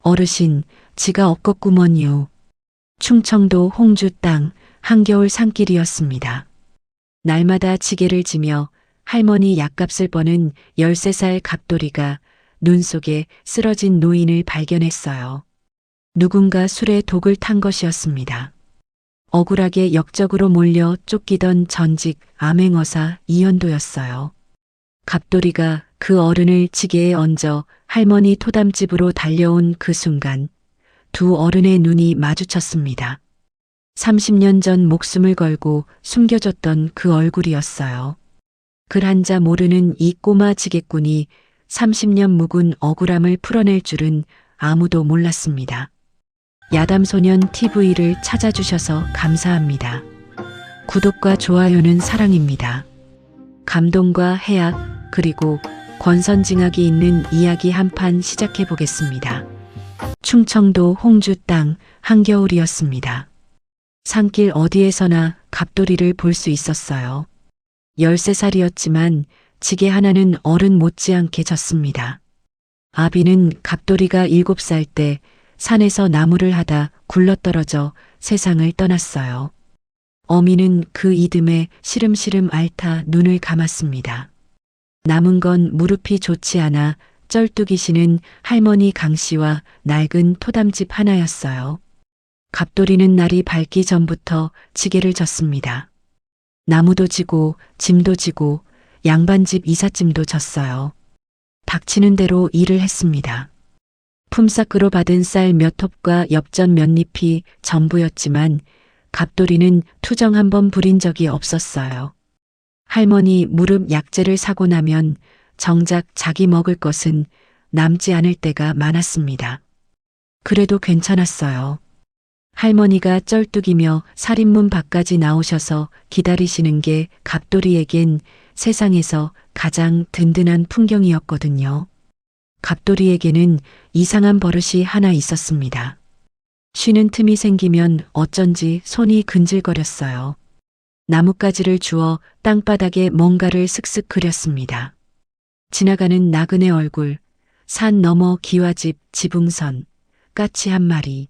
어르신, 지가 없겠구먼요. 충청도 홍주 땅 한겨울 산길이었습니다. 날마다 지게를 지며 할머니 약값을 버는 13살 갑돌이가 눈 속에 쓰러진 노인을 발견했어요. 누군가 술에 독을 탄 것이었습니다. 억울하게 역적으로 몰려 쫓기던 전직 암행어사 이현도였어요. 갑돌이가 그 어른을 지게에 얹어 할머니 토담집으로 달려온 그 순간 두 어른의 눈이 마주쳤습니다. 30년 전 목숨을 걸고 숨겨졌던 그 얼굴이었어요. 글 한자 모르는 이 꼬마 지게꾼이 30년 묵은 억울함을 풀어낼 줄은 아무도 몰랐습니다. 야담소년 TV를 찾아주셔서 감사합니다. 구독과 좋아요는 사랑입니다. 감동과 해악 그리고 권선징악이 있는 이야기 한 판 시작해 보겠습니다. 충청도 홍주 땅 한겨울이었습니다. 산길 어디에서나 갑돌이를 볼 수 있었어요. 13살이었지만 지게 하나는 어른 못지않게 졌습니다. 아비는 갑돌이가 7살 때 산에서 나무를 하다 굴러떨어져 세상을 떠났어요. 어미는 그 이듬해 시름시름 앓다 눈을 감았습니다. 남은 건 무릎이 좋지 않아 쩔뚝이시는 할머니 강씨와 낡은 토담집 하나였어요. 갑돌이는 날이 밝기 전부터 지게를 졌습니다. 나무도 지고 짐도 지고 양반집 이삿짐도 졌어요. 닥치는 대로 일을 했습니다. 품삯으로 받은 쌀 몇 톱과 엽전 몇 잎이 전부였지만 갑돌이는 투정 한 번 부린 적이 없었어요. 할머니 무릎 약재를 사고 나면 정작 자기 먹을 것은 남지 않을 때가 많았습니다. 그래도 괜찮았어요. 할머니가 쩔뚝이며 살인문 밖까지 나오셔서 기다리시는 게 갑돌이에겐 세상에서 가장 든든한 풍경이었거든요. 갑돌이에게는 이상한 버릇이 하나 있었습니다. 쉬는 틈이 생기면 어쩐지 손이 근질거렸어요. 나뭇가지를 주워 땅바닥에 뭔가를 슥슥 그렸습니다. 지나가는 나그네 얼굴, 산 너머 기와집 지붕선, 까치 한 마리.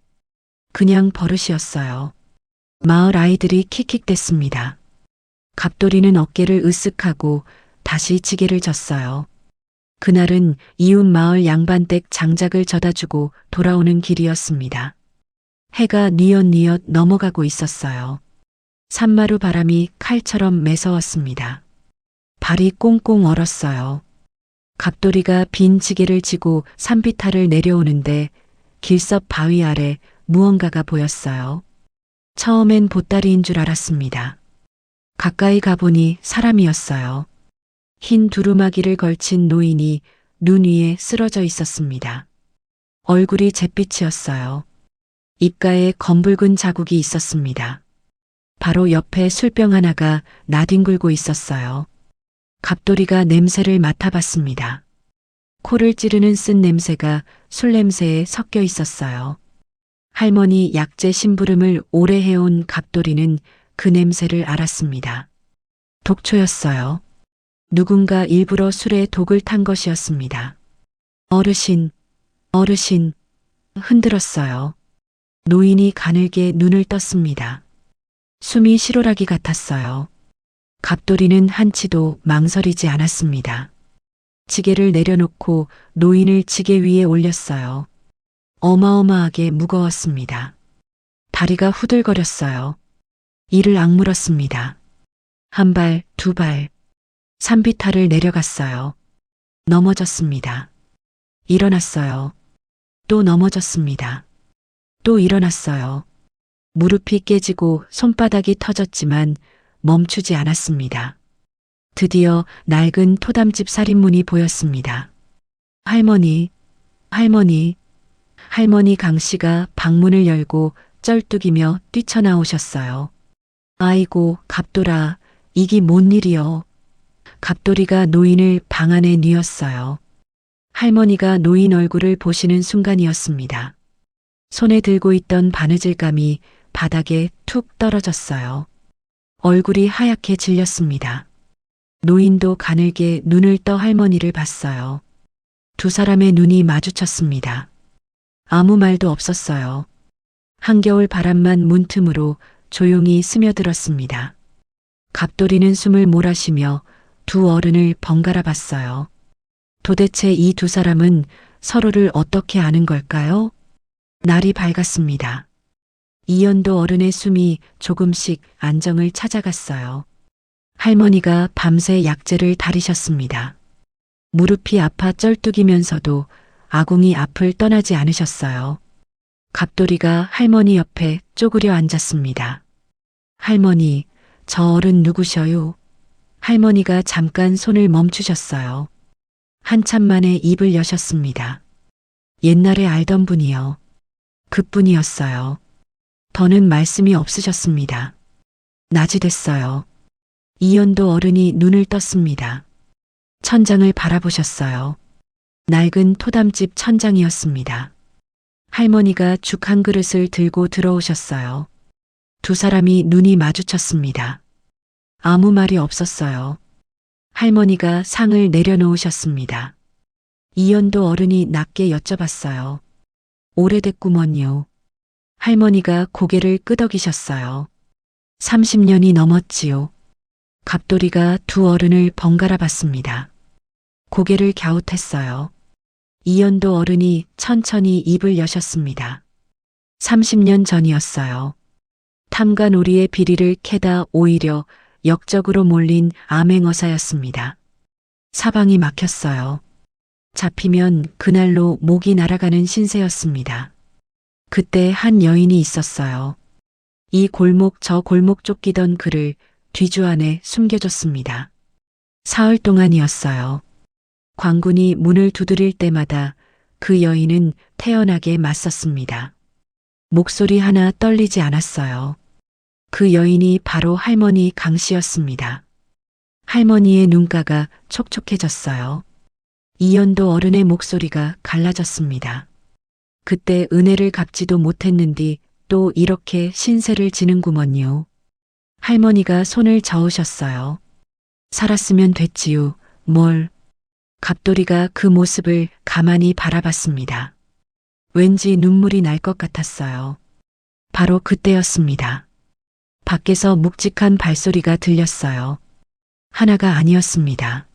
그냥 버릇이었어요. 마을 아이들이 킥킥댔습니다. 갑돌이는 어깨를 으쓱하고 다시 지게를 졌어요. 그날은 이웃 마을 양반댁 장작을 져다주고 돌아오는 길이었습니다. 해가 뉘엿뉘엿 넘어가고 있었어요. 산마루 바람이 칼처럼 매서웠습니다. 발이 꽁꽁 얼었어요. 갑돌이가 빈 지게를 지고 산비탈을 내려오는데 길섭 바위 아래 무언가가 보였어요. 처음엔 보따리인 줄 알았습니다. 가까이 가보니 사람이었어요. 흰 두루마기를 걸친 노인이 눈 위에 쓰러져 있었습니다. 얼굴이 잿빛이었어요. 입가에 검붉은 자국이 있었습니다. 바로 옆에 술병 하나가 나뒹굴고 있었어요. 갑돌이가 냄새를 맡아봤습니다. 코를 찌르는 쓴 냄새가 술 냄새에 섞여 있었어요. 할머니 약재 심부름을 오래 해온 갑돌이는 그 냄새를 알았습니다. 독초였어요. 누군가 일부러 술에 독을 탄 것이었습니다. 어르신, 어르신, 흔들었어요. 노인이 가늘게 눈을 떴습니다. 숨이 실오라기 같았어요. 갑돌이는 한치도 망설이지 않았습니다. 지게를 내려놓고 노인을 지게 위에 올렸어요. 어마어마하게 무거웠습니다. 다리가 후들거렸어요. 이를 악물었습니다. 한 발, 두 발. 산비탈을 내려갔어요. 넘어졌습니다. 일어났어요. 또 넘어졌습니다. 또 일어났어요. 무릎이 깨지고 손바닥이 터졌지만 멈추지 않았습니다. 드디어 낡은 토담집 살인문이 보였습니다. 할머니, 할머니, 할머니 강씨가 방문을 열고 쩔뚝이며 뛰쳐나오셨어요. 아이고, 갑돌아, 이기 뭔 일이여. 갑돌이가 노인을 방 안에 뉘었어요. 할머니가 노인 얼굴을 보시는 순간이었습니다. 손에 들고 있던 바느질감이 바닥에 툭 떨어졌어요. 얼굴이 하얗게 질렸습니다. 노인도 가늘게 눈을 떠 할머니를 봤어요. 두 사람의 눈이 마주쳤습니다. 아무 말도 없었어요. 한겨울 바람만 문틈으로 조용히 스며들었습니다. 갑돌이는 숨을 몰아쉬며 두 어른을 번갈아 봤어요. 도대체 이 두 사람은 서로를 어떻게 아는 걸까요? 날이 밝았습니다. 이연도 어른의 숨이 조금씩 안정을 찾아갔어요. 할머니가 밤새 약재를 다리셨습니다. 무릎이 아파 쩔뚝이면서도 아궁이 앞을 떠나지 않으셨어요. 갑돌이가 할머니 옆에 쪼그려 앉았습니다. 할머니, 저 어른 누구셔요? 할머니가 잠깐 손을 멈추셨어요. 한참 만에 입을 여셨습니다. 옛날에 알던 분이요. 그뿐이었어요. 더는 말씀이 없으셨습니다. 낮이 됐어요. 이연도 어른이 눈을 떴습니다. 천장을 바라보셨어요. 낡은 토담집 천장이었습니다. 할머니가 죽 한 그릇을 들고 들어오셨어요. 두 사람이 눈이 마주쳤습니다. 아무 말이 없었어요. 할머니가 상을 내려놓으셨습니다. 이연도 어른이 낮게 여쭤봤어요. 오래됐구먼요. 할머니가 고개를 끄덕이셨어요. 30년이 넘었지요. 갑돌이가 두 어른을 번갈아 봤습니다. 고개를 갸웃했어요. 이연도 어른이 천천히 입을 여셨습니다. 30년 전이었어요. 탐관오리의 비리를 캐다 오히려 역적으로 몰린 암행어사였습니다. 사방이 막혔어요. 잡히면 그날로 목이 날아가는 신세였습니다. 그때 한 여인이 있었어요. 이 골목 저 골목 쫓기던 그를 뒤주 안에 숨겨줬습니다. 사흘 동안이었어요. 광군이 문을 두드릴 때마다 그 여인은 태연하게 맞섰습니다. 목소리 하나 떨리지 않았어요. 그 여인이 바로 할머니 강씨였습니다. 할머니의 눈가가 촉촉해졌어요. 이연도 어른의 목소리가 갈라졌습니다. 그때 은혜를 갚지도 못했는디 또 이렇게 신세를 지는구먼요. 할머니가 손을 저으셨어요. 살았으면 됐지요. 뭘. 갑돌이가 그 모습을 가만히 바라봤습니다. 왠지 눈물이 날 것 같았어요. 바로 그때였습니다. 밖에서 묵직한 발소리가 들렸어요. 하나가 아니었습니다.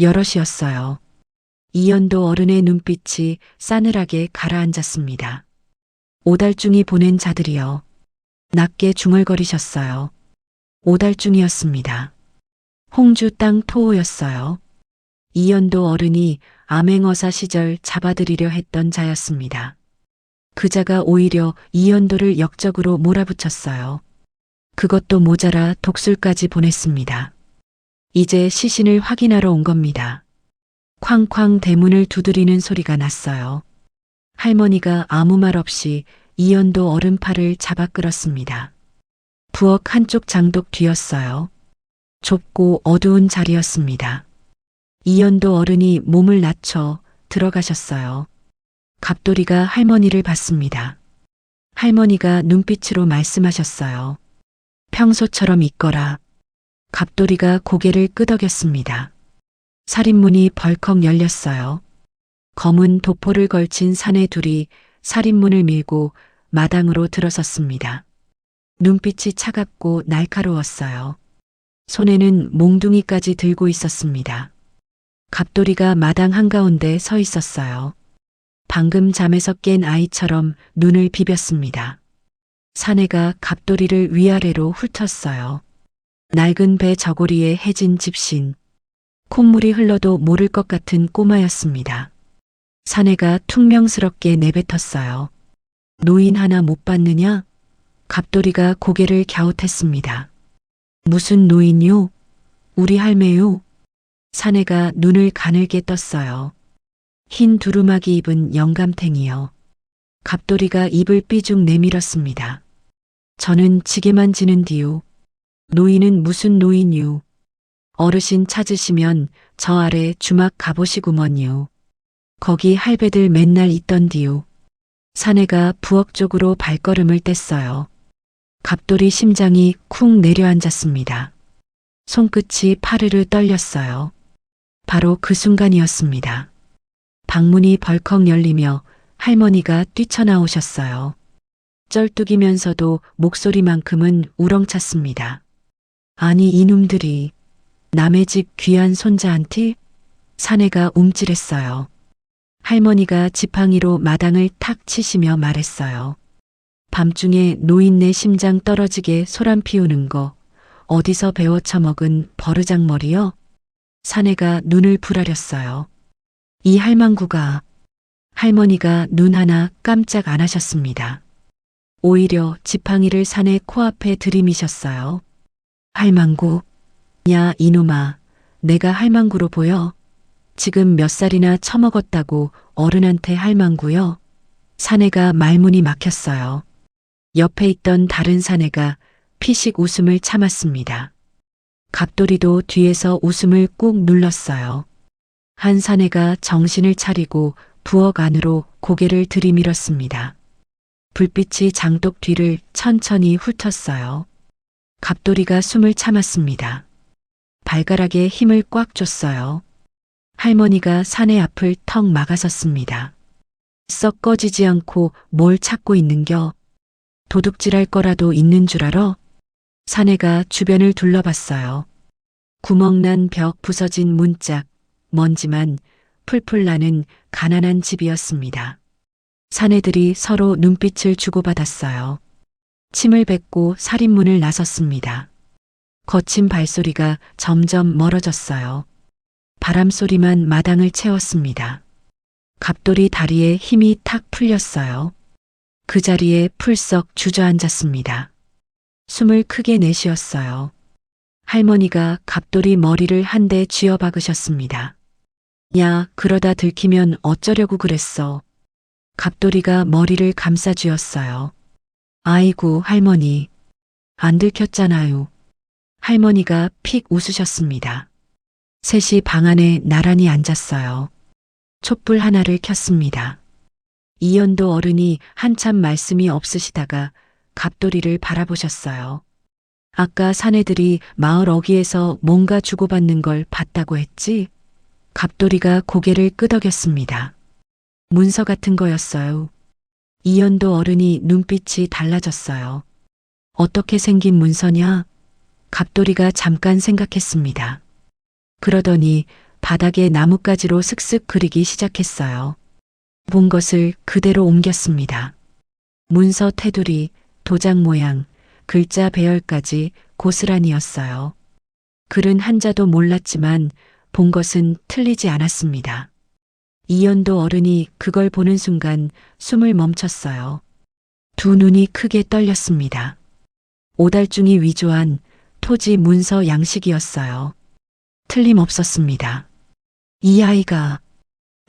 여럿이었어요. 이연도 어른의 눈빛이 싸늘하게 가라앉았습니다. 오달중이 보낸 자들이여. 낮게 중얼거리셨어요. 오달중이었습니다. 홍주 땅 토호였어요. 이연도 어른이 암행어사 시절 잡아들이려 했던 자였습니다. 그 자가 오히려 이연도를 역적으로 몰아붙였어요. 그것도 모자라 독술까지 보냈습니다. 이제 시신을 확인하러 온 겁니다. 쾅쾅 대문을 두드리는 소리가 났어요. 할머니가 아무 말 없이 이연도 어른 팔을 잡아 끌었습니다. 부엌 한쪽 장독 뒤였어요. 좁고 어두운 자리였습니다. 이연도 어른이 몸을 낮춰 들어가셨어요. 갑돌이가 할머니를 봤습니다. 할머니가 눈빛으로 말씀하셨어요. 평소처럼 있거라. 갑돌이가 고개를 끄덕였습니다. 살인문이 벌컥 열렸어요. 검은 도포를 걸친 사내 둘이 살인문을 밀고 마당으로 들어섰습니다. 눈빛이 차갑고 날카로웠어요. 손에는 몽둥이까지 들고 있었습니다. 갑돌이가 마당 한가운데 서 있었어요. 방금 잠에서 깬 아이처럼 눈을 비볐습니다. 사내가 갑돌이를 위아래로 훑었어요. 낡은 배 저고리에 해진 집신. 콧물이 흘러도 모를 것 같은 꼬마였습니다. 사내가 퉁명스럽게 내뱉었어요. 노인 하나 못 봤느냐? 갑돌이가 고개를 갸웃했습니다. 무슨 노인요? 우리 할매요? 사내가 눈을 가늘게 떴어요. 흰 두루마기 입은 영감탱이요. 갑돌이가 입을 삐죽 내밀었습니다. 저는 지게만 지는디요. 노인은 무슨 노인요? 어르신 찾으시면 저 아래 주막 가보시구먼요. 거기 할배들 맨날 있던디요. 사내가 부엌 쪽으로 발걸음을 뗐어요. 갑돌이 심장이 쿵 내려앉았습니다. 손끝이 파르르 떨렸어요. 바로 그 순간이었습니다. 방문이 벌컥 열리며 할머니가 뛰쳐나오셨어요. 쩔뚝이면서도 목소리만큼은 우렁찼습니다. 아니 이놈들이 남의 집 귀한 손자한테? 사내가 움찔했어요. 할머니가 지팡이로 마당을 탁 치시며 말했어요. 밤중에 노인네 심장 떨어지게 소란 피우는 거 어디서 배워 처먹은 버르장머리요? 사내가 눈을 부라렸어요. 이 할망구가. 할머니가 눈 하나 깜짝 안 하셨습니다. 오히려 지팡이를 사내 코앞에 들이미셨어요. 할망구. 야 이놈아, 내가 할망구로 보여? 지금 몇 살이나 처먹었다고 어른한테 할망구요? 사내가 말문이 막혔어요. 옆에 있던 다른 사내가 피식 웃음을 참았습니다. 갑돌이도 뒤에서 웃음을 꾹 눌렀어요. 한 사내가 정신을 차리고 부엌 안으로 고개를 들이밀었습니다. 불빛이 장독 뒤를 천천히 훑었어요. 갑돌이가 숨을 참았습니다. 발가락에 힘을 꽉 줬어요. 할머니가 사내 앞을 턱 막아섰습니다. 썩 꺼지지 않고 뭘 찾고 있는겨? 도둑질할 거라도 있는 줄 알아? 사내가 주변을 둘러봤어요. 구멍난 벽, 부서진 문짝, 먼지만 풀풀 나는 가난한 집이었습니다. 사내들이 서로 눈빛을 주고받았어요. 침을 뱉고 살인문을 나섰습니다. 거친 발소리가 점점 멀어졌어요. 바람소리만 마당을 채웠습니다. 갑돌이 다리에 힘이 탁 풀렸어요. 그 자리에 풀썩 주저앉았습니다. 숨을 크게 내쉬었어요. 할머니가 갑돌이 머리를 한 대 쥐어박으셨습니다. 야, 그러다 들키면 어쩌려고 그랬어. 갑돌이가 머리를 감싸쥐었어요. 아이고 할머니, 안 들켰잖아요. 할머니가 픽 웃으셨습니다. 셋이 방 안에 나란히 앉았어요. 촛불 하나를 켰습니다. 이연도 어른이 한참 말씀이 없으시다가 갑돌이를 바라보셨어요. 아까 사내들이 마을 어귀에서 뭔가 주고받는 걸 봤다고 했지? 갑돌이가 고개를 끄덕였습니다. 문서 같은 거였어요. 이연도 어른이 눈빛이 달라졌어요. 어떻게 생긴 문서냐? 갑돌이가 잠깐 생각했습니다. 그러더니 바닥에 나뭇가지로 슥슥 그리기 시작했어요. 본 것을 그대로 옮겼습니다. 문서 테두리, 도장 모양, 글자 배열까지 고스란히였어요. 글은 한자도 몰랐지만 본 것은 틀리지 않았습니다. 이연도 어른이 그걸 보는 순간 숨을 멈췄어요. 두 눈이 크게 떨렸습니다. 오달중이 위조한 토지 문서 양식이었어요. 틀림없었습니다. 이 아이가.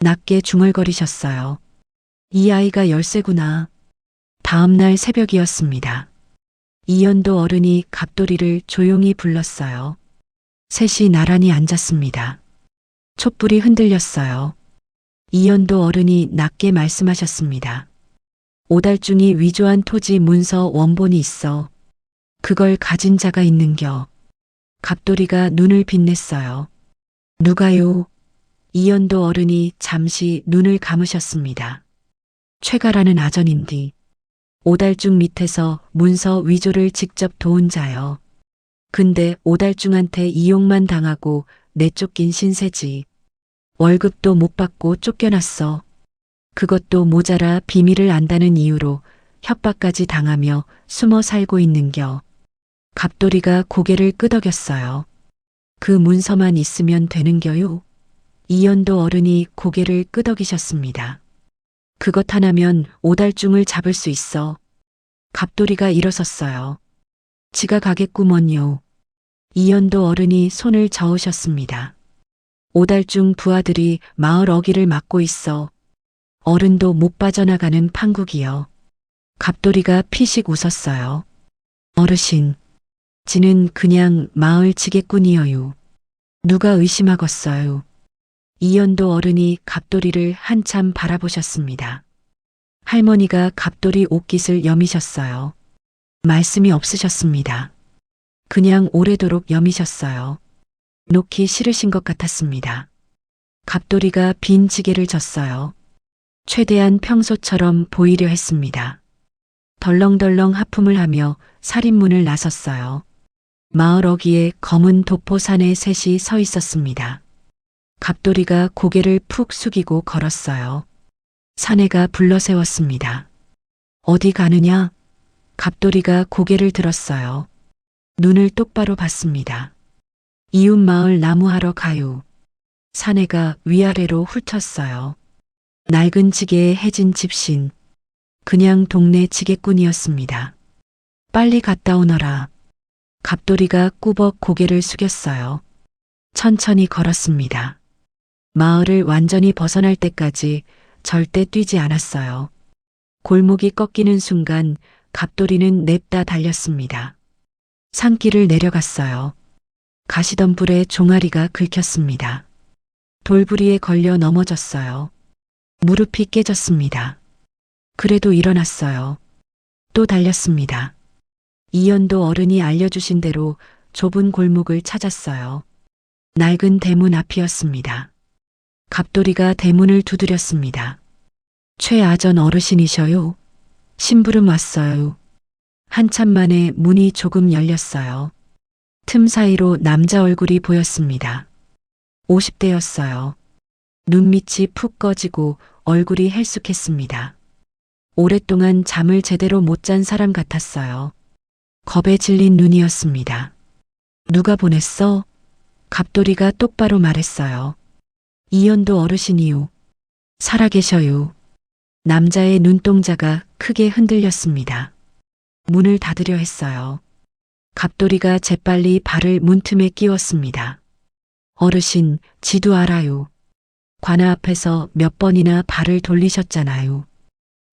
낮게 중얼거리셨어요. 이 아이가 열쇠구나. 다음 날 새벽이었습니다. 이연도 어른이 갑돌이를 조용히 불렀어요. 셋이 나란히 앉았습니다. 촛불이 흔들렸어요. 이연도 어른이 낮게 말씀하셨습니다. 오달중이 위조한 토지 문서 원본이 있어. 그걸 가진 자가 있는겨. 갑돌이가 눈을 빛냈어요. 누가요? 이연도 어른이 잠시 눈을 감으셨습니다. 최가라는 아전인디. 오달중 밑에서 문서 위조를 직접 도운 자요. 근데 오달중한테 이용만 당하고 내쫓긴 신세지. 월급도 못 받고 쫓겨났어. 그것도 모자라 비밀을 안다는 이유로 협박까지 당하며 숨어 살고 있는겨. 갑돌이가 고개를 끄덕였어요. 그 문서만 있으면 되는겨요? 이연도 어른이 고개를 끄덕이셨습니다. 그것 하나면 오달중을 잡을 수 있어. 갑돌이가 일어섰어요. 지가 가겠구먼요. 이연도 어른이 손을 저으셨습니다. 오달중 부하들이 마을 어귀를 막고 있어. 어른도 못 빠져나가는 판국이요. 갑돌이가 피식 웃었어요. 어르신, 지는 그냥 마을 지게꾼이여요. 누가 의심하겠어요. 이연도 어른이 갑돌이를 한참 바라보셨습니다. 할머니가 갑돌이 옷깃을 여미셨어요. 말씀이 없으셨습니다. 그냥 오래도록 여미셨어요. 놓기 싫으신 것 같았습니다. 갑돌이가 빈 지게를 졌어요. 최대한 평소처럼 보이려 했습니다. 덜렁덜렁 하품을 하며 살인문을 나섰어요. 마을 어귀에 검은 도포산에 셋이 서 있었습니다. 갑돌이가 고개를 푹 숙이고 걸었어요. 사내가 불러세웠습니다. 어디 가느냐? 갑돌이가 고개를 들었어요. 눈을 똑바로 봤습니다. 이웃 마을 나무하러 가요. 사내가 위아래로 훑었어요. 낡은 지게에 해진 집신. 그냥 동네 지게꾼이었습니다. 빨리 갔다 오너라. 갑돌이가 꾸벅 고개를 숙였어요. 천천히 걸었습니다. 마을을 완전히 벗어날 때까지 절대 뛰지 않았어요. 골목이 꺾이는 순간 갑돌이는 냅다 달렸습니다. 산길을 내려갔어요. 가시덤불에 종아리가 긁혔습니다. 돌부리에 걸려 넘어졌어요. 무릎이 깨졌습니다. 그래도 일어났어요. 또 달렸습니다. 이연도 어른이 알려주신 대로 좁은 골목을 찾았어요. 낡은 대문 앞이었습니다. 갑돌이가 대문을 두드렸습니다. 최아전 어르신이셔요? 심부름 왔어요. 한참 만에 문이 조금 열렸어요. 틈 사이로 남자 얼굴이 보였습니다. 50대였어요. 눈밑이 푹 꺼지고 얼굴이 헬쑥했습니다. 오랫동안 잠을 제대로 못 잔 사람 같았어요. 겁에 질린 눈이었습니다. 누가 보냈어? 갑돌이가 똑바로 말했어요. 이연도 어르신이요. 살아계셔요. 남자의 눈동자가 크게 흔들렸습니다. 문을 닫으려 했어요. 갑돌이가 재빨리 발을 문틈에 끼웠습니다. 어르신, 지도 알아요. 관아 앞에서 몇 번이나 발을 돌리셨잖아요.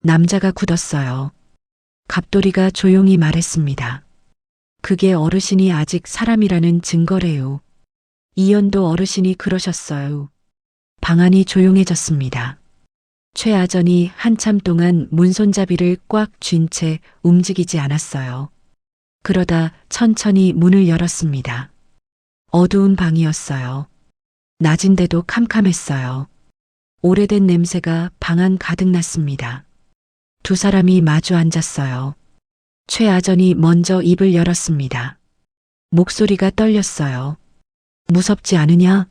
남자가 굳었어요. 갑돌이가 조용히 말했습니다. 그게 어르신이 아직 사람이라는 증거래요. 이연도 어르신이 그러셨어요. 방안이 조용해졌습니다. 최아전이 한참 동안 문손잡이를 꽉 쥔 채 움직이지 않았어요. 그러다 천천히 문을 열었습니다. 어두운 방이었어요. 낮인데도 캄캄했어요. 오래된 냄새가 방 안 가득 났습니다. 두 사람이 마주 앉았어요. 최아전이 먼저 입을 열었습니다. 목소리가 떨렸어요. 무섭지 않으냐?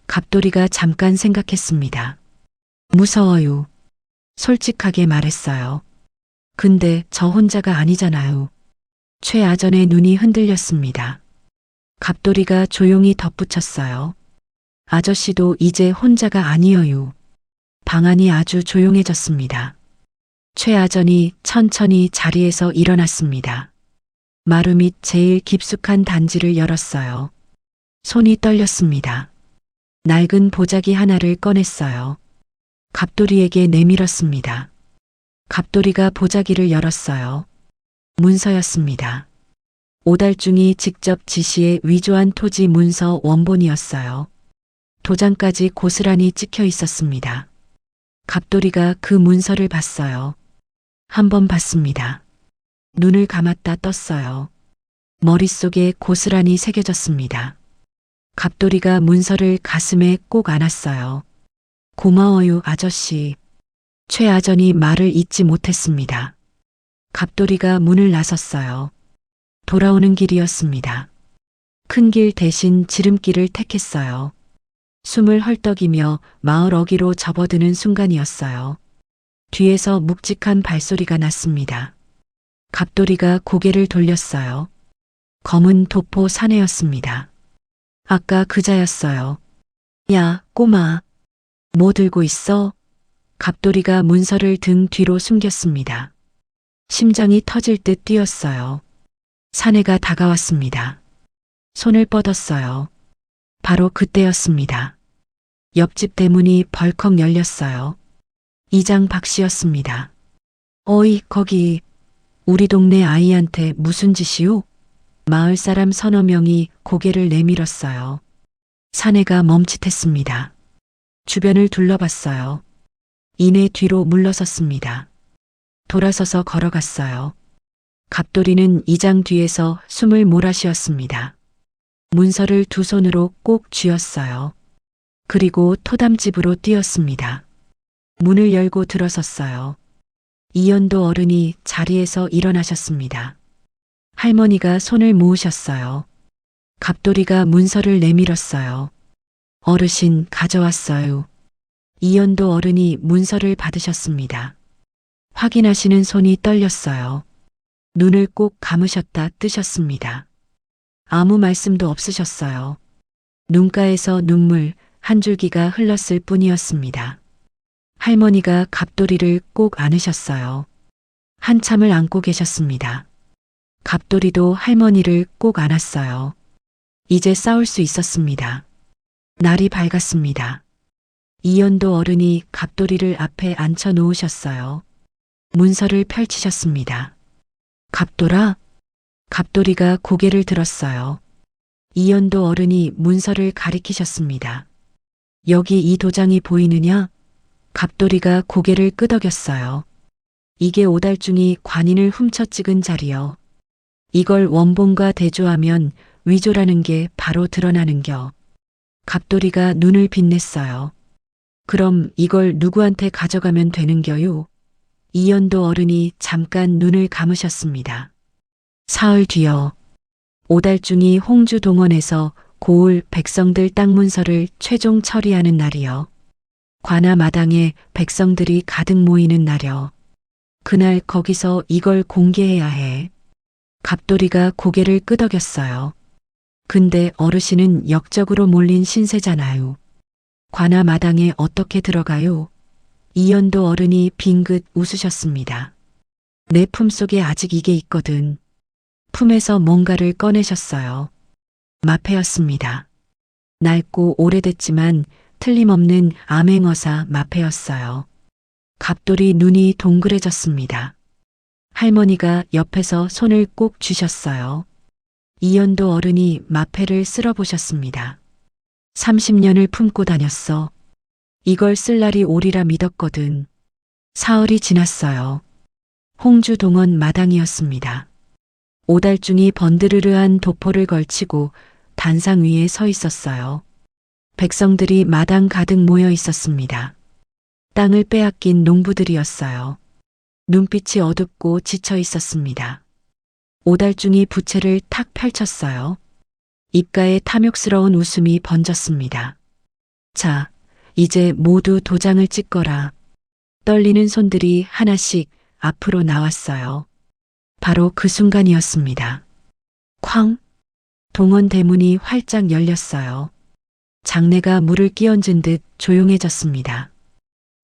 갑돌이가 잠깐 생각했습니다. 무서워요. 솔직하게 말했어요. 근데 저 혼자가 아니잖아요. 최아전의 눈이 흔들렸습니다. 갑돌이가 조용히 덧붙였어요. 아저씨도 이제 혼자가 아니어요. 방안이 아주 조용해졌습니다. 최아전이 천천히 자리에서 일어났습니다. 마루 밑 제일 깊숙한 단지를 열었어요. 손이 떨렸습니다. 낡은 보자기 하나를 꺼냈어요. 갑돌이에게 내밀었습니다. 갑돌이가 보자기를 열었어요. 문서였습니다. 오달중이 직접 지시해 위조한 토지 문서 원본이었어요. 도장까지 고스란히 찍혀 있었습니다. 갑돌이가 그 문서를 봤어요. 한 번 봤습니다. 눈을 감았다 떴어요. 머릿속에 고스란히 새겨졌습니다. 갑돌이가 문서를 가슴에 꼭 안았어요. 고마워요, 아저씨. 최아전이 말을 잇지 못했습니다. 갑돌이가 문을 나섰어요. 돌아오는 길이었습니다. 큰 길 대신 지름길을 택했어요. 숨을 헐떡이며 마을 어귀로 접어드는 순간이었어요. 뒤에서 묵직한 발소리가 났습니다. 갑돌이가 고개를 돌렸어요. 검은 도포 사내였습니다. 아까 그자였어요. 야, 꼬마. 뭐 들고 있어? 갑돌이가 문서를 등 뒤로 숨겼습니다. 심장이 터질 듯 뛰었어요. 사내가 다가왔습니다. 손을 뻗었어요. 바로 그때였습니다. 옆집 대문이 벌컥 열렸어요. 이장 박 씨였습니다. 어이, 거기. 우리 동네 아이한테 무슨 짓이요? 마을 사람 서너 명이 고개를 내밀었어요. 사내가 멈칫했습니다. 주변을 둘러봤어요. 이내 뒤로 물러섰습니다. 돌아서서 걸어갔어요. 갑돌이는 이장 뒤에서 숨을 몰아쉬었습니다. 문서를 두 손으로 꼭 쥐었어요. 그리고 토담집으로 뛰었습니다. 문을 열고 들어섰어요. 이연도 어른이 자리에서 일어나셨습니다. 할머니가 손을 모으셨어요. 갑돌이가 문서를 내밀었어요. 어르신 가져왔어요. 이연도 어른이 문서를 받으셨습니다. 확인하시는 손이 떨렸어요. 눈을 꼭 감으셨다 뜨셨습니다. 아무 말씀도 없으셨어요. 눈가에서 눈물 한 줄기가 흘렀을 뿐이었습니다. 할머니가 갑돌이를 꼭 안으셨어요. 한참을 안고 계셨습니다. 갑돌이도 할머니를 꼭 안았어요. 이제 싸울 수 있었습니다. 날이 밝았습니다. 이연도 어른이 갑돌이를 앞에 앉혀 놓으셨어요. 문서를 펼치셨습니다. 갑돌아? 갑돌이가 고개를 들었어요. 이연도 어른이 문서를 가리키셨습니다. 여기 이 도장이 보이느냐? 갑돌이가 고개를 끄덕였어요. 이게 오달중이 관인을 훔쳐 찍은 자리여. 이걸 원본과 대조하면 위조라는 게 바로 드러나는겨. 갑돌이가 눈을 빛냈어요. 그럼 이걸 누구한테 가져가면 되는겨요? 이연도 어른이 잠깐 눈을 감으셨습니다. 사흘 뒤여 오달중이 홍주 동원에서 고을 백성들 땅 문서를 최종 처리하는 날이여. 관아 마당에 백성들이 가득 모이는 날여. 그날 거기서 이걸 공개해야 해. 갑돌이가 고개를 끄덕였어요. 근데 어르신은 역적으로 몰린 신세잖아요. 관아 마당에 어떻게 들어가요? 이연도 어른이 빙긋 웃으셨습니다. 내 품속에 아직 이게 있거든. 품에서 뭔가를 꺼내셨어요. 마패였습니다. 낡고 오래됐지만 틀림없는 암행어사 마패였어요. 갑돌이 눈이 동그래졌습니다. 할머니가 옆에서 손을 꼭 쥐셨어요. 이연도 어른이 마패를 쓸어보셨습니다. 30년을 품고 다녔어. 이걸 쓸 날이 오리라 믿었거든. 사흘이 지났어요. 홍주 동원 마당이었습니다. 오달중이 번드르르한 도포를 걸치고 단상 위에 서 있었어요. 백성들이 마당 가득 모여 있었습니다. 땅을 빼앗긴 농부들이었어요. 눈빛이 어둡고 지쳐 있었습니다. 오달중이 부채를 탁 펼쳤어요. 입가에 탐욕스러운 웃음이 번졌습니다. 자, 이제 모두 도장을 찍거라. 떨리는 손들이 하나씩 앞으로 나왔어요. 바로 그 순간이었습니다. 쾅! 동원 대문이 활짝 열렸어요. 장내가 물을 끼얹은 듯 조용해졌습니다.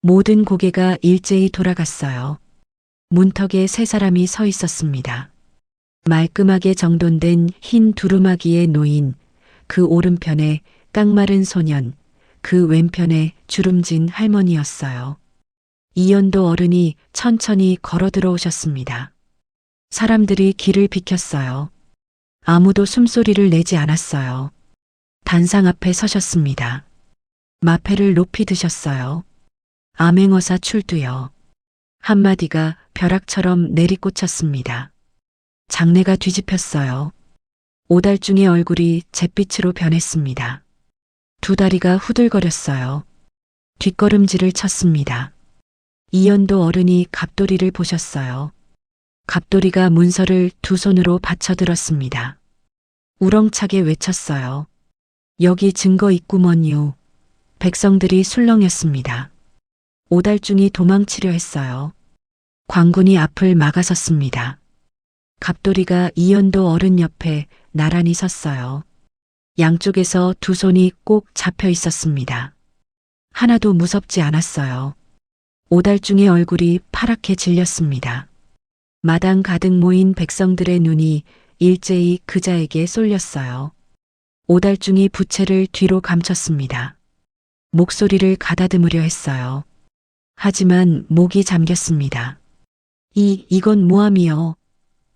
모든 고개가 일제히 돌아갔어요. 문턱에 세 사람이 서 있었습니다. 말끔하게 정돈된 흰 두루마기에 놓인 그 오른편에 깡마른 소년, 그 왼편에 주름진 할머니였어요. 이연도 어른이 천천히 걸어 들어오셨습니다. 사람들이 길을 비켰어요. 아무도 숨소리를 내지 않았어요. 단상 앞에 서셨습니다. 마패를 높이 드셨어요. 암행어사 출두여. 한마디가 벼락처럼 내리꽂혔습니다. 장내가 뒤집혔어요. 오달중의 얼굴이 잿빛으로 변했습니다. 두 다리가 후들거렸어요. 뒷걸음질을 쳤습니다. 이연도 어른이 갑돌이를 보셨어요. 갑돌이가 문서를 두 손으로 받쳐들었습니다. 우렁차게 외쳤어요. 여기 증거 있구먼요. 백성들이 술렁였습니다. 오달중이 도망치려 했어요. 광군이 앞을 막아섰습니다. 갑돌이가 이연도 어른 옆에 나란히 섰어요. 양쪽에서 두 손이 꼭 잡혀 있었습니다. 하나도 무섭지 않았어요. 오달중의 얼굴이 파랗게 질렸습니다. 마당 가득 모인 백성들의 눈이 일제히 그자에게 쏠렸어요. 오달중이 부채를 뒤로 감췄습니다. 목소리를 가다듬으려 했어요. 하지만 목이 잠겼습니다. 이건 모함이요.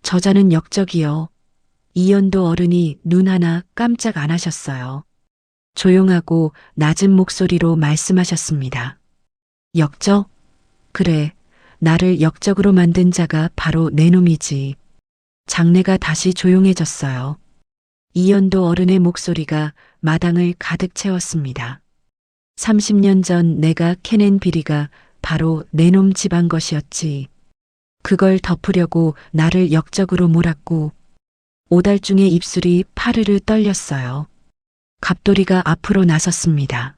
저자는 역적이요. 이연도 어른이 눈 하나 깜짝 안 하셨어요. 조용하고 낮은 목소리로 말씀하셨습니다. 역적? 그래, 나를 역적으로 만든 자가 바로 내 놈이지. 장내가 다시 조용해졌어요. 이연도 어른의 목소리가 마당을 가득 채웠습니다. 30년 전 내가 캐낸 비리가 바로 내놈 집안 것이었지. 그걸 덮으려고 나를 역적으로 몰았고 오달중의 입술이 파르르 떨렸어요. 갑돌이가 앞으로 나섰습니다.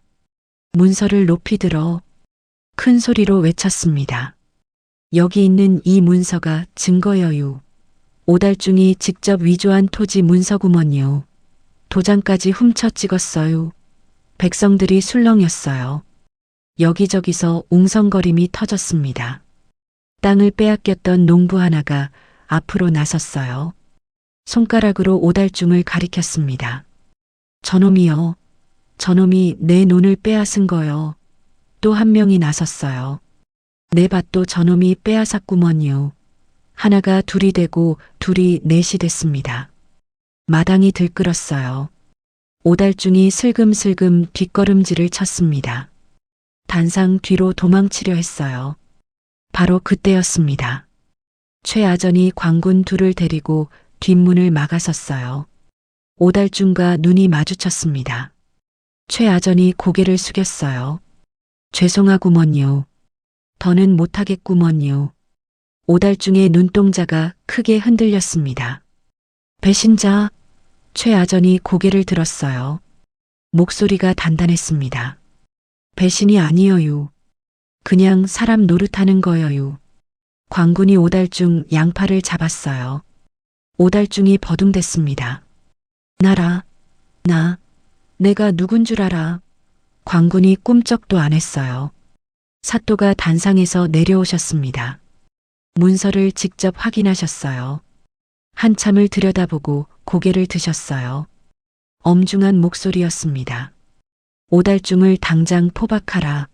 문서를 높이 들어 큰 소리로 외쳤습니다. 여기 있는 이 문서가 증거여유. 오달중이 직접 위조한 토지 문서구먼요. 도장까지 훔쳐 찍었어요. 백성들이 술렁였어요. 여기저기서 웅성거림이 터졌습니다. 땅을 빼앗겼던 농부 하나가 앞으로 나섰어요. 손가락으로 오달중을 가리켰습니다. 저놈이요. 저놈이 내 논을 빼앗은 거요. 또 한 명이 나섰어요. 내 밭도 저놈이 빼앗았구먼요. 하나가 둘이 되고 둘이 넷이 됐습니다. 마당이 들끓었어요. 오달중이 슬금슬금 뒷걸음질을 쳤습니다. 단상 뒤로 도망치려 했어요. 바로 그때였습니다. 최아전이 광군 둘을 데리고 뒷문을 막아섰어요. 오달중과 눈이 마주쳤습니다. 최아전이 고개를 숙였어요. 죄송하구먼요. 더는 못하겠구먼요. 오달중의 눈동자가 크게 흔들렸습니다. 배신자. 최아전이 고개를 들었어요. 목소리가 단단했습니다. 배신이 아니어요. 그냥 사람 노릇하는 거여요. 광군이 오달중 양팔을 잡았어요. 오달중이 버둥댔습니다. 나라. 나. 내가 누군 줄 알아. 광군이 꿈쩍도 안 했어요. 사또가 단상에서 내려오셨습니다. 문서를 직접 확인하셨어요. 한참을 들여다보고 고개를 드셨어요. 엄중한 목소리였습니다. 오달중을 당장 포박하라.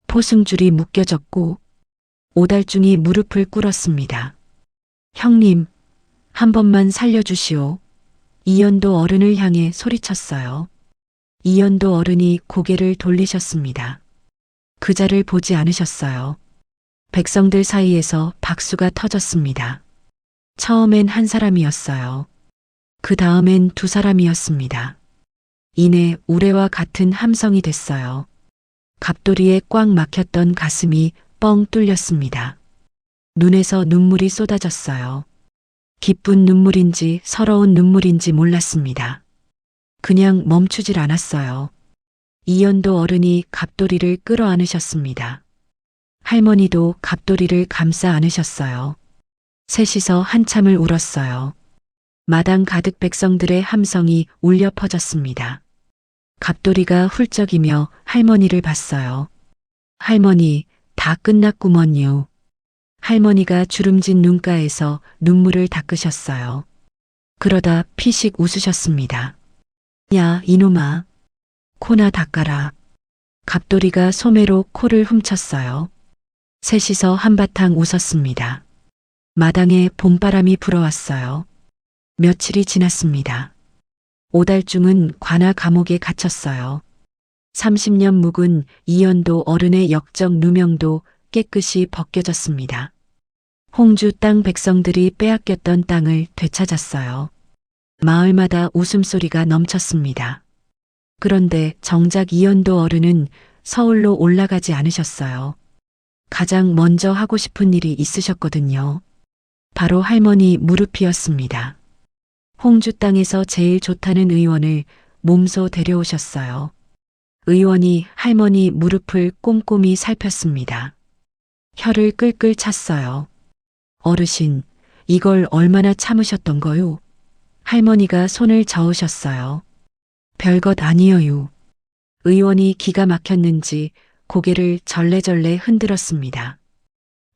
포승줄이 묶여졌고 오달중이 무릎을 꿇었습니다. 형님, 한 번만 살려주시오. 이연도 어른을 향해 소리쳤어요. 이연도 어른이 고개를 돌리셨습니다. 그자를 보지 않으셨어요. 백성들 사이에서 박수가 터졌습니다. 처음엔 한 사람이었어요. 그 다음엔 두 사람이었습니다. 이내 우레와 같은 함성이 됐어요. 갑돌이의 꽉 막혔던 가슴이 뻥 뚫렸습니다. 눈에서 눈물이 쏟아졌어요. 기쁜 눈물인지 서러운 눈물인지 몰랐습니다. 그냥 멈추질 않았어요. 이연도 어른이 갑돌이를 끌어안으셨습니다. 할머니도 갑돌이를 감싸 안으셨어요. 셋이서 한참을 울었어요. 마당 가득 백성들의 함성이 울려 퍼졌습니다. 갑돌이가 훌쩍이며 할머니를 봤어요. 할머니, 다 끝났구먼요. 할머니가 주름진 눈가에서 눈물을 닦으셨어요. 그러다 피식 웃으셨습니다. 야, 이놈아. 코나 닦아라. 갑돌이가 소매로 코를 훔쳤어요. 셋이서 한바탕 웃었습니다. 마당에 봄바람이 불어왔어요. 며칠이 지났습니다. 오달중은 관아 감옥에 갇혔어요. 30년 묵은 이연도 어른의 역적 누명도 깨끗이 벗겨졌습니다. 홍주 땅 백성들이 빼앗겼던 땅을 되찾았어요. 마을마다 웃음소리가 넘쳤습니다. 그런데 정작 이연도 어른은 서울로 올라가지 않으셨어요. 가장 먼저 하고 싶은 일이 있으셨거든요. 바로 할머니 무릎이었습니다. 홍주 땅에서 제일 좋다는 의원을 몸소 데려오셨어요. 의원이 할머니 무릎을 꼼꼼히 살폈습니다. 혀를 끌끌 찼어요. 어르신, 이걸 얼마나 참으셨던 거요? 할머니가 손을 저으셨어요. 별것 아니어요. 의원이 기가 막혔는지 고개를 절레절레 흔들었습니다.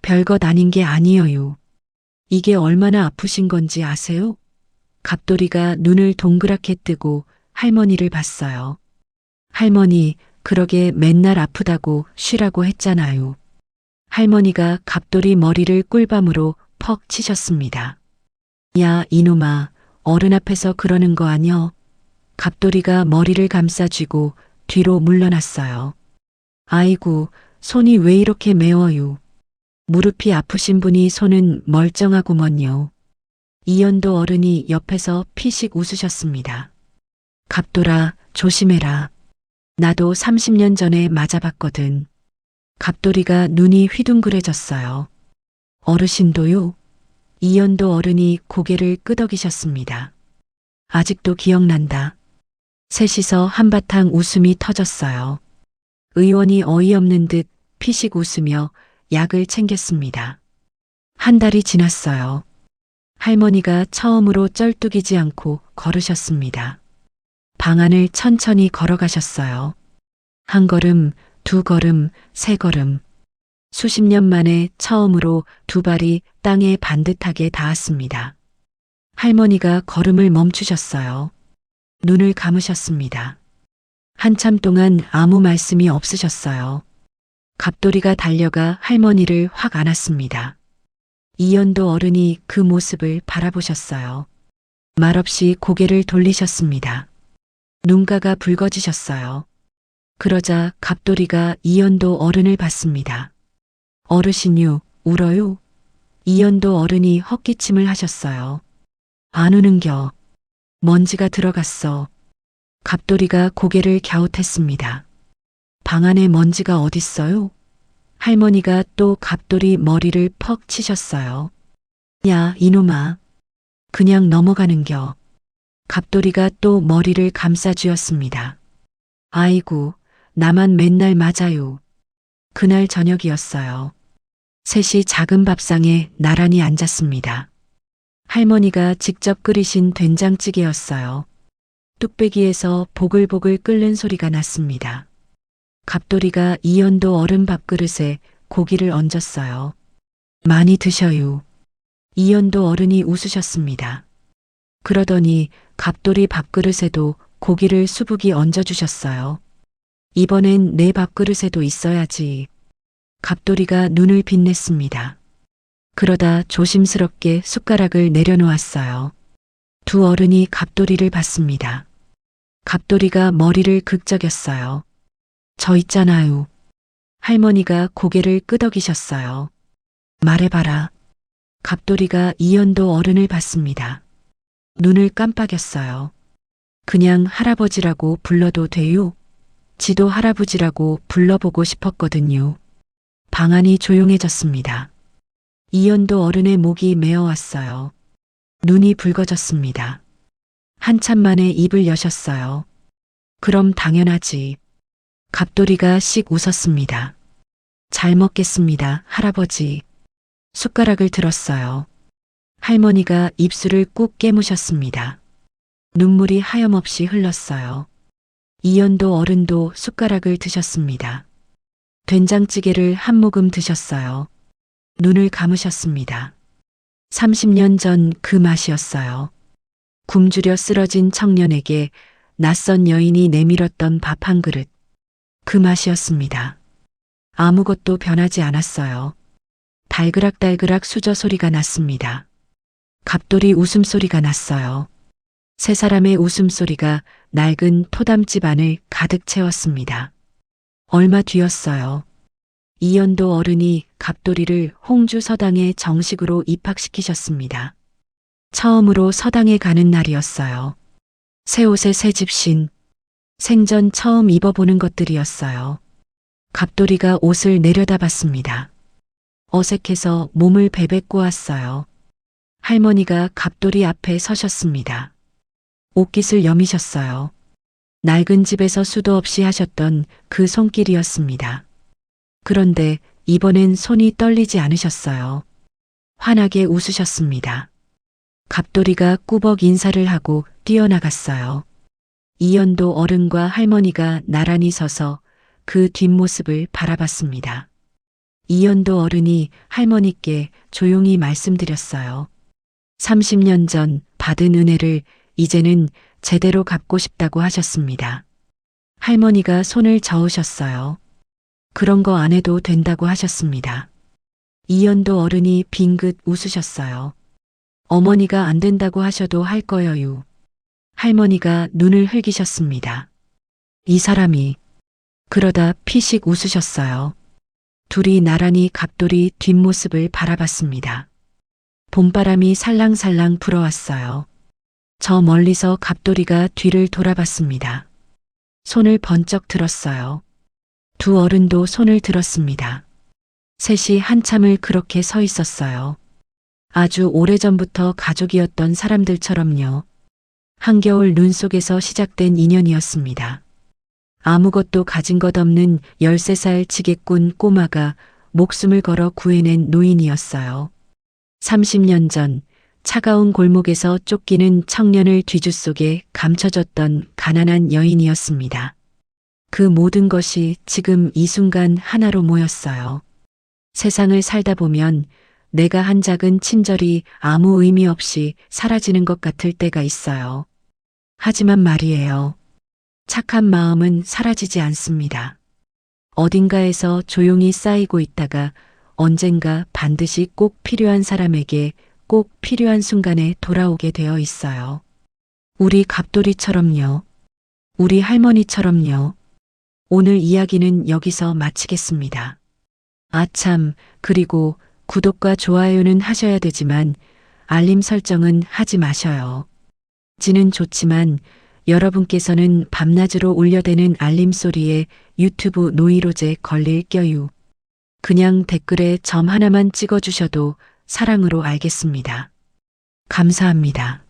별것 아닌 게 아니어요. 이게 얼마나 아프신 건지 아세요? 갑돌이가 눈을 동그랗게 뜨고 할머니를 봤어요. 할머니, 그러게 맨날 아프다고 쉬라고 했잖아요. 할머니가 갑돌이 머리를 꿀밤으로 퍽 치셨습니다. 야, 이놈아, 어른 앞에서 그러는 거 아뇨? 갑돌이가 머리를 감싸쥐고 뒤로 물러났어요. 아이고, 손이 왜 이렇게 매워요? 무릎이 아프신 분이 손은 멀쩡하구먼요. 이연도 어른이 옆에서 피식 웃으셨습니다. 갑돌아, 조심해라. 나도 30년 전에 맞아봤거든. 갑돌이가 눈이 휘둥그레졌어요. 어르신도요? 이연도 어른이 고개를 끄덕이셨습니다. 아직도 기억난다. 셋이서 한바탕 웃음이 터졌어요. 의원이 어이없는 듯 피식 웃으며 약을 챙겼습니다. 한 달이 지났어요. 할머니가 처음으로 쩔뚝이지 않고 걸으셨습니다. 방 안을 천천히 걸어가셨어요. 한 걸음, 두 걸음, 세 걸음. 수십 년 만에 처음으로 두 발이 땅에 반듯하게 닿았습니다. 할머니가 걸음을 멈추셨어요. 눈을 감으셨습니다. 한참 동안 아무 말씀이 없으셨어요. 갑돌이가 달려가 할머니를 확 안았습니다. 이연도 어른이 그 모습을 바라보셨어요. 말없이 고개를 돌리셨습니다. 눈가가 붉어지셨어요. 그러자 갑돌이가 이연도 어른을 봤습니다. 어르신유, 울어요? 이연도 어른이 헛기침을 하셨어요. 안 우는겨. 먼지가 들어갔어. 갑돌이가 고개를 갸웃했습니다. 방 안에 먼지가 어딨어요? 할머니가 또 갑돌이 머리를 퍽 치셨어요. 야, 이놈아. 그냥 넘어가는겨. 갑돌이가 또 머리를 감싸쥐었습니다. 아이고, 나만 맨날 맞아요. 그날 저녁이었어요. 셋이 작은 밥상에 나란히 앉았습니다. 할머니가 직접 끓이신 된장찌개였어요. 뚝배기에서 보글보글 끓는 소리가 났습니다. 갑돌이가 이연도 어른 밥그릇에 고기를 얹었어요. 많이 드셔요. 이연도 어른이 웃으셨습니다. 그러더니 갑돌이 밥그릇에도 고기를 수북이 얹어주셨어요. 이번엔 내 밥그릇에도 있어야지. 갑돌이가 눈을 빛냈습니다. 그러다 조심스럽게 숟가락을 내려놓았어요. 두 어른이 갑돌이를 봤습니다. 갑돌이가 머리를 극적였어요. 저 있잖아요. 할머니가 고개를 끄덕이셨어요. 말해봐라. 갑돌이가 이연도 어른을 봤습니다. 눈을 깜빡였어요. 그냥 할아버지라고 불러도 돼요? 지도 할아버지라고 불러보고 싶었거든요. 방 안이 조용해졌습니다. 이연도 어른의 목이 메어왔어요. 눈이 붉어졌습니다. 한참 만에 입을 여셨어요. 그럼 당연하지. 갑돌이가 씩 웃었습니다. 잘 먹겠습니다, 할아버지. 숟가락을 들었어요. 할머니가 입술을 꾹 깨무셨습니다. 눈물이 하염없이 흘렀어요. 이연도 어른도 숟가락을 드셨습니다. 된장찌개를 한 모금 드셨어요. 눈을 감으셨습니다. 30년 전 그 맛이었어요. 굶주려 쓰러진 청년에게 낯선 여인이 내밀었던 밥 한 그릇. 그 맛이었습니다. 아무것도 변하지 않았어요. 달그락달그락 수저 소리가 났습니다. 갑돌이 웃음소리가 났어요. 세 사람의 웃음소리가 낡은 토담집 안을 가득 채웠습니다. 얼마 뒤였어요. 이연도 어른이 갑돌이를 홍주 서당에 정식으로 입학시키셨습니다. 처음으로 서당에 가는 날이었어요. 새 옷에 새 집신, 생전 처음 입어보는 것들이었어요. 갑돌이가 옷을 내려다봤습니다. 어색해서 몸을 베베 꼬았어요. 할머니가 갑돌이 앞에 서셨습니다. 옷깃을 여미셨어요. 낡은 집에서 수도 없이 하셨던 그 손길이었습니다. 그런데 이번엔 손이 떨리지 않으셨어요. 환하게 웃으셨습니다. 갑돌이가 꾸벅 인사를 하고 뛰어나갔어요. 이연도 어른과 할머니가 나란히 서서 그 뒷모습을 바라봤습니다. 이연도 어른이 할머니께 조용히 말씀드렸어요. 30년 전 받은 은혜를 이제는 제대로 갚고 싶다고 하셨습니다. 할머니가 손을 저으셨어요. 그런 거 안 해도 된다고 하셨습니다. 이연도 어른이 빙긋 웃으셨어요. 어머니가 안 된다고 하셔도 할 거예요. 할머니가 눈을 흘기셨습니다. 이 사람이. 그러다 피식 웃으셨어요. 둘이 나란히 갑돌이 뒷모습을 바라봤습니다. 봄바람이 살랑살랑 불어왔어요. 저 멀리서 갑돌이가 뒤를 돌아봤습니다. 손을 번쩍 들었어요. 두 어른도 손을 들었습니다. 셋이 한참을 그렇게 서 있었어요. 아주 오래전부터 가족이었던 사람들처럼요. 한겨울 눈 속에서 시작된 인연이었습니다. 아무것도 가진 것 없는 13살 지게꾼 꼬마가 목숨을 걸어 구해낸 노인이었어요. 30년 전 차가운 골목에서 쫓기는 청년을 뒤주 속에 감춰졌던 가난한 여인이었습니다. 그 모든 것이 지금 이 순간 하나로 모였어요. 세상을 살다 보면 내가 한 작은 친절이 아무 의미 없이 사라지는 것 같을 때가 있어요. 하지만 말이에요. 착한 마음은 사라지지 않습니다. 어딘가에서 조용히 쌓이고 있다가 언젠가 반드시 꼭 필요한 사람에게 꼭 필요한 순간에 돌아오게 되어 있어요. 우리 갑돌이처럼요. 우리 할머니처럼요. 오늘 이야기는 여기서 마치겠습니다. 아참, 그리고 구독과 좋아요는 하셔야 되지만 알림 설정은 하지 마셔요. 지는 좋지만 여러분께서는 밤낮으로 울려대는 알림 소리에 유튜브 노이로제 걸릴 껴유. 그냥 댓글에 점 하나만 찍어주셔도 사랑으로 알겠습니다. 감사합니다.